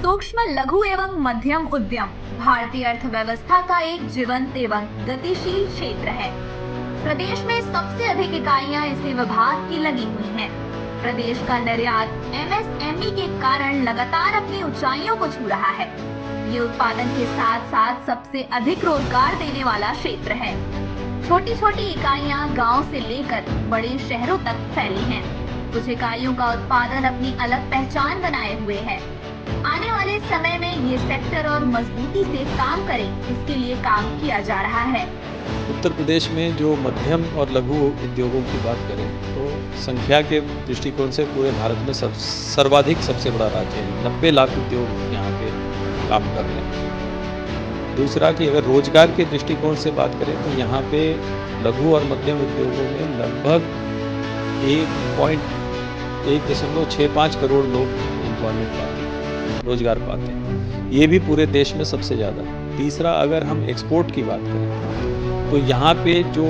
सूक्ष्म लघु एवं मध्यम उद्यम भारतीय अर्थव्यवस्था का एक जीवंत एवं गतिशील क्षेत्र है। प्रदेश में सबसे अधिक इकाइयां इसी विभाग की लगी हुई हैं। प्रदेश का निर्यात एमएसएमई के कारण लगातार अपनी ऊंचाइयों को छू रहा है। ये उत्पादन के साथ साथ सबसे अधिक रोजगार देने वाला क्षेत्र है। छोटी छोटी इकाइयां गांव से लेकर बड़े शहरों तक फैली हैं। कुछ इकाइयों का उत्पादन अपनी अलग पहचान बनाए हुए है। आने वाले समय में ये सेक्टर और मजबूती से काम करे, इसके लिए काम किया जा रहा है। उत्तर प्रदेश में जो मध्यम और लघु उद्योगों की बात करें तो संख्या के दृष्टिकोण से पूरे भारत में सर्वाधिक सबसे बड़ा राज्य है। 90 लाख उद्योग यहाँ पे काम कर रहे हैं। दूसरा कि अगर रोजगार के दृष्टिकोण से बात करें तो यहाँ पे लघु और मध्यम उद्योगों में लगभग 1.65 करोड़ लोग एम्प्लॉयमेंट पाते हैं, रोजगार पाते हैं। ये भी पूरे देश में सबसे ज़्यादा। तीसरा, अगर हम एक्सपोर्ट की बात करें तो यहाँ पे जो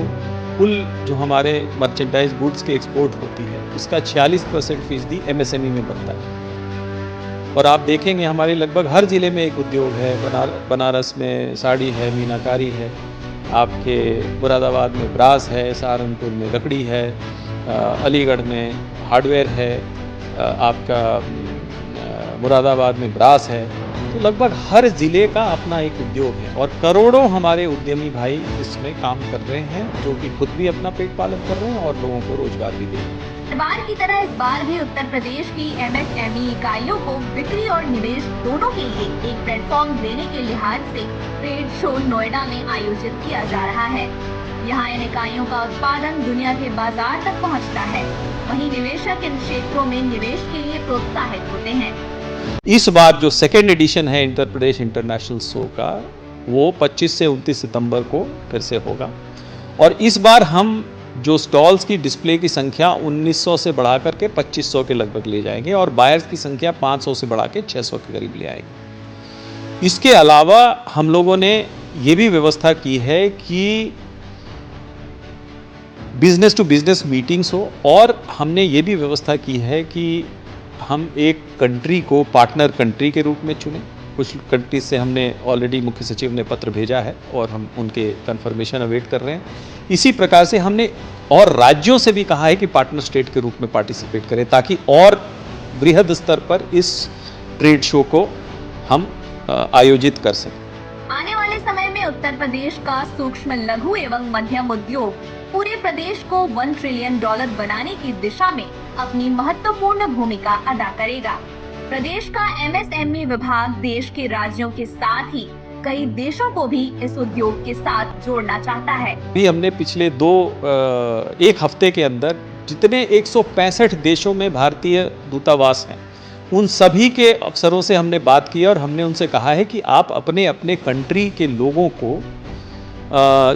कुल जो हमारे मर्चेंडाइज गुड्स के एक्सपोर्ट होती है उसका 46% फीसदी एमएसएमई में बनता है। और आप देखेंगे हमारे लगभग हर ज़िले में एक उद्योग है। बनारस में साड़ी है, मीनाकारी है, आपके मुरादाबाद में ब्रास है, सहारनपुर में लकड़ी है, अलीगढ़ में हार्डवेयर है, आपका मुरादाबाद में ब्रास है। तो लगभग हर ज़िले का अपना एक उद्योग है और करोड़ों हमारे उद्यमी भाई इसमें काम कर रहे हैं, जो कि खुद भी अपना पेट पालन कर रहे हैं और लोगों को रोजगार भी दे रहे हैं। हर बार की तरह इस बार भी उत्तर प्रदेश की एमएसएमई इकाइयों को बिक्री और निवेश दोनों के लिए एक प्लेटफॉर्म देने के लिहाज से ट्रेड शो नोएडा में आयोजित किया जा रहा है। यहाँ इन इकाइयों का उत्पादन दुनिया के बाजार तक पहुँचता है। वहीं निवेशक इन क्षेत्रों में निवेश के लिए प्रोत्साहित होते हैं। इस बार जो सेकेंड एडिशन है उत्तर प्रदेश इंटरनेशनल शो का, वो 25 से 29 सितंबर को फिर से होगा। और इस बार हम जो स्टॉल्स की डिस्प्ले की संख्या 1900 से बढ़ा करके 2500 के लगभग ले जाएंगे और बायर्स की संख्या 500 से बढ़ा के 600 के करीब ले आएंगे। इसके अलावा हम लोगों ने ये भी व्यवस्था की है कि बिजनेस टू बिजनेस मीटिंग्स हो, और हमने ये भी व्यवस्था की है कि हम एक कंट्री को पार्टनर कंट्री के रूप में चुनें। कुछ कंट्री से हमने ऑलरेडी मुख्य सचिव ने पत्र भेजा है और हम उनके कंफर्मेशन अवेट कर रहे हैं। इसी प्रकार से हमने और राज्यों से भी कहा है कि पार्टनर स्टेट के रूप में पार्टिसिपेट करें, ताकि और बृहद स्तर पर इस ट्रेड शो को हम आयोजित कर सकें। आने वाले समय में उत्तर प्रदेश का सूक्ष्म लघु एवं मध्यम उद्योग पूरे प्रदेश को $1 ट्रिलियन बनाने की दिशा में अपनी महत्वपूर्ण भूमिका अदा करेगा। प्रदेश का एमएसएमई विभाग देश के राज्यों के साथ ही कई देशों को भी इस उद्योग के साथ जोड़ना चाहता है। भी हमने पिछले एक हफ्ते के अंदर जितने 165 देशों में भारतीय दूतावास हैं, उन सभी के अफसरों से हमने बात की और हमने उनसे कहा है कि आप अपने अपने कंट्री के लोगों को,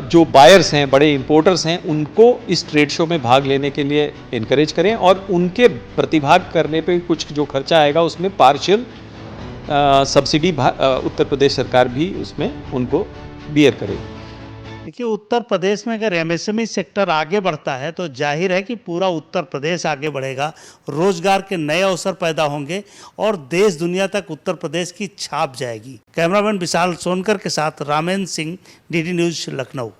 जो बायर्स हैं, बड़े इंपोर्टर्स हैं, उनको इस ट्रेड शो में भाग लेने के लिए इनकरेज करें और उनके प्रतिभाग करने पे कुछ जो खर्चा आएगा उसमें पार्शियल सब्सिडी उत्तर प्रदेश सरकार भी उसमें उनको बियर करेगी। देखिए, उत्तर प्रदेश में अगर एमएसएमई सेक्टर आगे बढ़ता है तो जाहिर है कि पूरा उत्तर प्रदेश आगे बढ़ेगा, रोजगार के नए अवसर पैदा होंगे और देश दुनिया तक उत्तर प्रदेश की छाप जाएगी। कैमरामैन विशाल सोनकर के साथ रामेंद्र सिंह, डीडी न्यूज, लखनऊ।